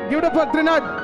Give it up for Trinath.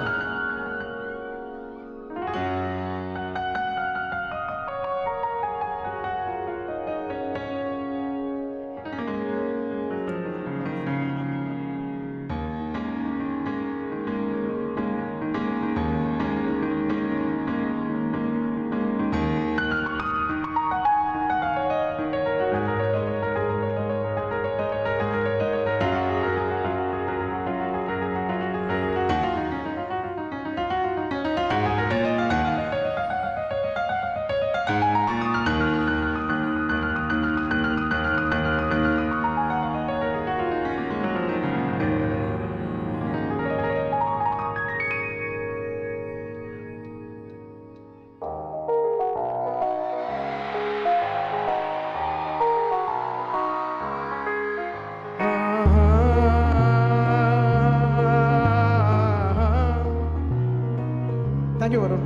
Thank you, Varun.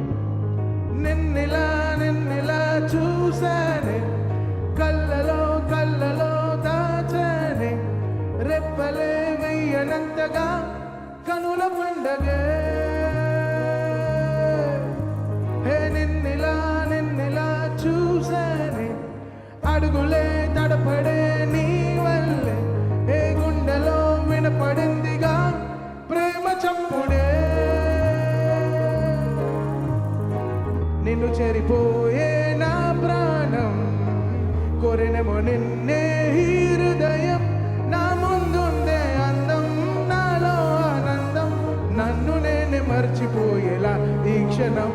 నిన్నెలా చూసానే కళ్ళలో దాచానే రెప్పలే వెయ్యనంతగా కనుల పండగే హే నిన్నెలా చూసానే అడుగులే తడపడే నీ వల్లే ఏ గుండెలో వినపడిందిగా ప్రేమ చప్పుడే నిన్ను చేరిపోయే నా ప్రాణం కోరినమో నిన్నే హృదయం నా ముందుందే అందం నాలో ఆనందం నన్ను నేనే మర్చిపోయేలా ఈ క్షణం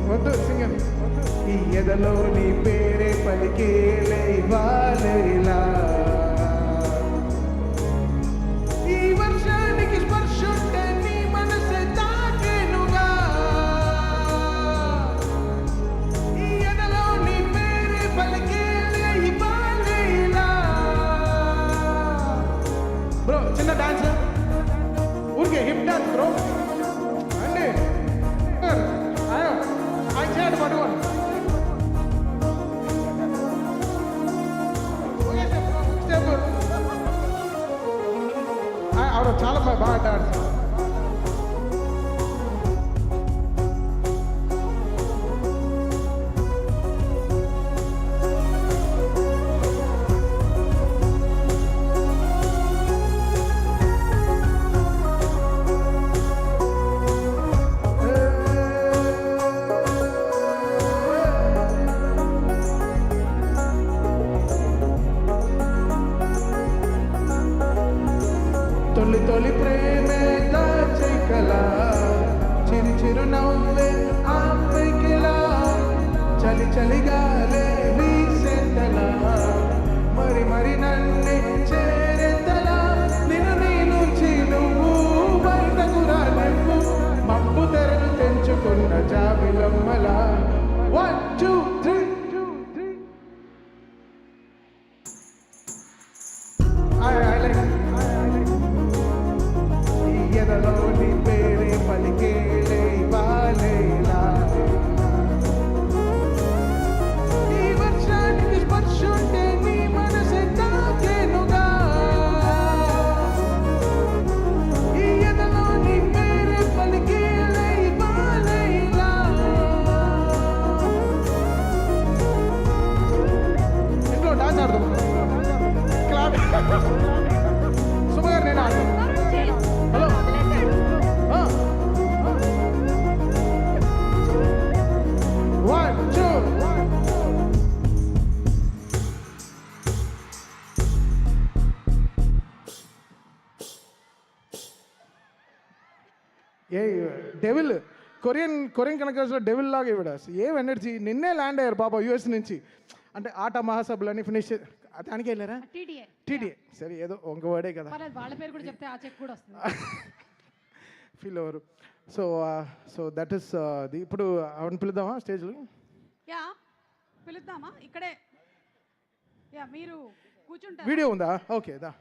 వద్దు సింగం ఈ ఎదలో నీ పేరే పలికేలే ఇవ్వాలేలా బ్రో చిన్న డాన్స్ ఊరికే హిప్ డాన్స్ బ్రో అండి ఆయన చేయండి పట్టుకోండి స్టెప్ ఆవిడ చాలా బాగా డాన్స్ తొలి ప్రేమే దాచైకలా చిరు నవ్వే ఆపైకిలా చలిగాలే వీసెంతలా మరి నన్నే చేరేంతలా నీ నుంచి నువ్వు బయటకు రాలేవు మబ్బు తెరలు తెంచుకున్న జాబిలమ్మలా 1 2 3 I like ఎదలో నీ పేరే పలికేలే ఇవ్వాలేలా ఈ వర్షానికి స్పర్శుంటే నీ మనసే తాకేనుగా ఈ ఎదలో నీ పేరే పలికేలే ఇవ్వాలేలా ఇంట్లో డాన్స్ ఆడుతాం క్లాప్ సుమగారు నేను ఆడతాను హలో ఏ డెవిల్ కొరియన్ కనెక్టర్స్లో డెవిల్ లాగా ఇవిడ ఏం ఎనర్జీ నిన్నే ల్యాండ్ అయ్యారు పాప యూఎస్ నుంచి అంటే ఆట మహాసభలని ఫినిష్ దానికి వెళ్ళారా టీడీఏ సరే ఏదో ఒక వర్డే కదా వాళ్ళ పేరు కూడా చెప్తే ఆ చెక్ కూడా వస్తుంది ఫీల్ అవ్వరు సో దట్ ఈస్ ఇప్పుడు అవును పిలుద్దామా స్టేజ్లో పిలుద్దామా ఇక్కడే మీరు కూర్చుంటారు వీడియో ఉందా ఓకే దా